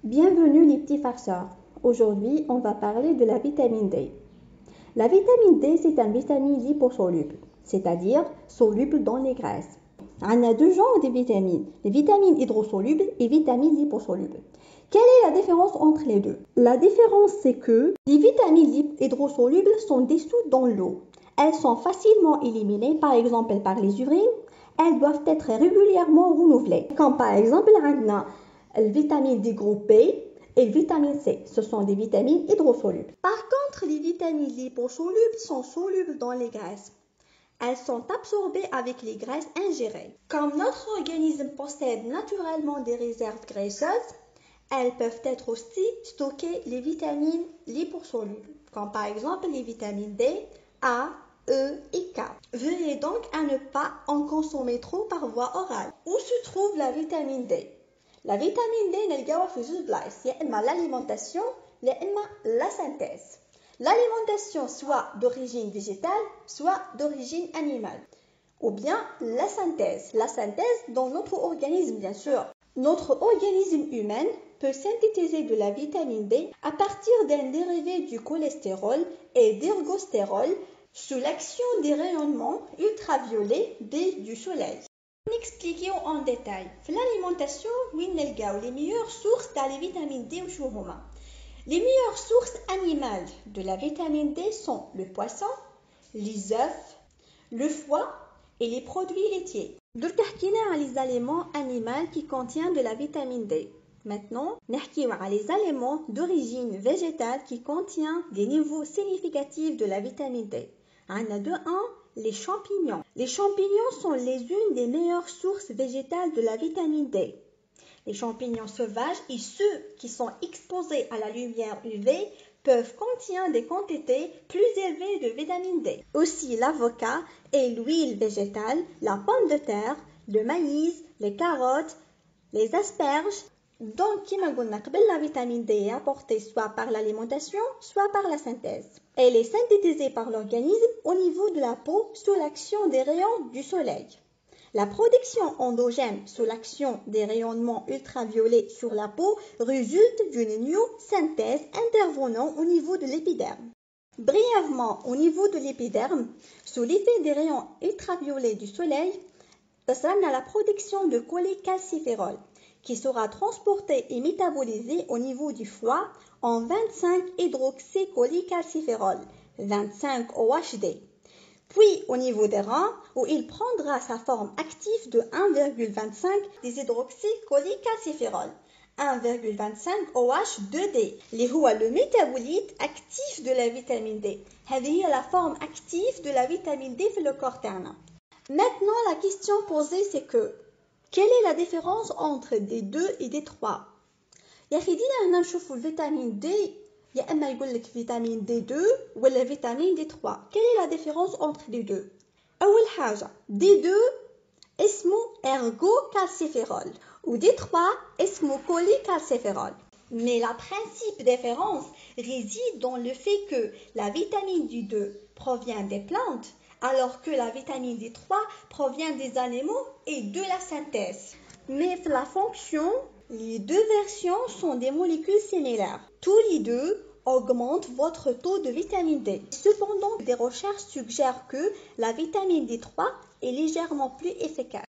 Bienvenue les petits farceurs. Aujourd'hui, on va parler de la vitamine D. La vitamine D, c'est une vitamine liposoluble, c'est-à-dire soluble dans les graisses. On a deux genres de vitamines, les vitamines hydrosolubles et vitamines liposolubles. Quelle est la différence entre les deux? La différence, c'est que les vitamines hydrosolubles sont dissoutes dans l'eau. Elles sont facilement éliminées, par exemple par les urines. Elles doivent être régulièrement renouvelées. Comme par exemple, la vitamine D groupe B et la vitamine C. Ce sont des vitamines hydrosolubles. Par contre, les vitamines liposolubles sont solubles dans les graisses. Elles sont absorbées avec les graisses ingérées. Comme notre organisme possède naturellement des réserves graisseuses, elles peuvent être aussi stockées les vitamines liposolubles, comme par exemple les vitamines D, A, E et K. Veuillez donc à ne pas en consommer trop par voie orale. Où se trouve la vitamine D? La vitamine D نلقاوها في جوج بلايص يا اما l'alimentation يا اما la synthèse. L'alimentation soit d'origine végétale, soit d'origine animale. Ou bien la synthèse dans notre organisme bien sûr. Notre organisme humain peut synthétiser de la vitamine D à partir d'un dérivé du cholestérol et d'ergostérol sous l'action des rayonnements ultraviolets du soleil. Expliquons en détail. Dans l'alimentation, les meilleures sources de la vitamine D. Les meilleures sources animales de la vitamine D sont le poisson, les œufs, le foie et les produits laitiers. Nous allons les aliments animaux qui contiennent de la vitamine D. Maintenant, nous allons les aliments d'origine végétale qui contiennent des niveaux significatifs de la vitamine D. On a de 1, les champignons. Les champignons sont l'une des meilleures sources végétales de la vitamine D. Les champignons sauvages et ceux qui sont exposés à la lumière UV peuvent contenir des quantités plus élevées de vitamine D. Aussi l'avocat et l'huile végétale, la pomme de terre, le maïs, les carottes, les asperges. Donc, la vitamine D est apportée soit par l'alimentation, soit par la synthèse. Elle est synthétisée par l'organisme au niveau de la peau sous l'action des rayons du soleil. La production endogène sous l'action des rayonnements ultraviolets sur la peau résulte d'une myosynthèse intervenant au niveau de l'épiderme. Brièvement, au niveau de l'épiderme, sous l'effet des rayons ultraviolets du soleil, ça a la production de cholécalciférol qui sera transporté et métabolisé au niveau du foie en 25-hydroxycholécalciférol, 25-OHD. Puis au niveau des reins, où il prendra sa forme active de 1,25 déshydroxycholécalciférol, 1,25-OH2D, اللي هو le métabolite actif de la vitamine D. هذه هي la forme active de la vitamine D في le corps تاعنا. Maintenant, la question posée, c'est que quelle est la différence entre D2 et D3? يا أخي دينا هنا نشوفوا الفيتامين D يا اما يقول لك فيتامين D2 ولا فيتامين D3. Quelle est la différence entre les deux? اول حاجه D2 اسمه ergocalciférol و D3 اسمه cholécalciférol. Mais la principale différence réside dans le fait que la vitamine D2 provient des plantes alors que la vitamine D3 provient des animaux et de la synthèse. Mais la fonction, les deux versions sont des molécules similaires. Tous les deux augmentent votre taux de vitamine D. Cependant, des recherches suggèrent que la vitamine D3 est légèrement plus efficace.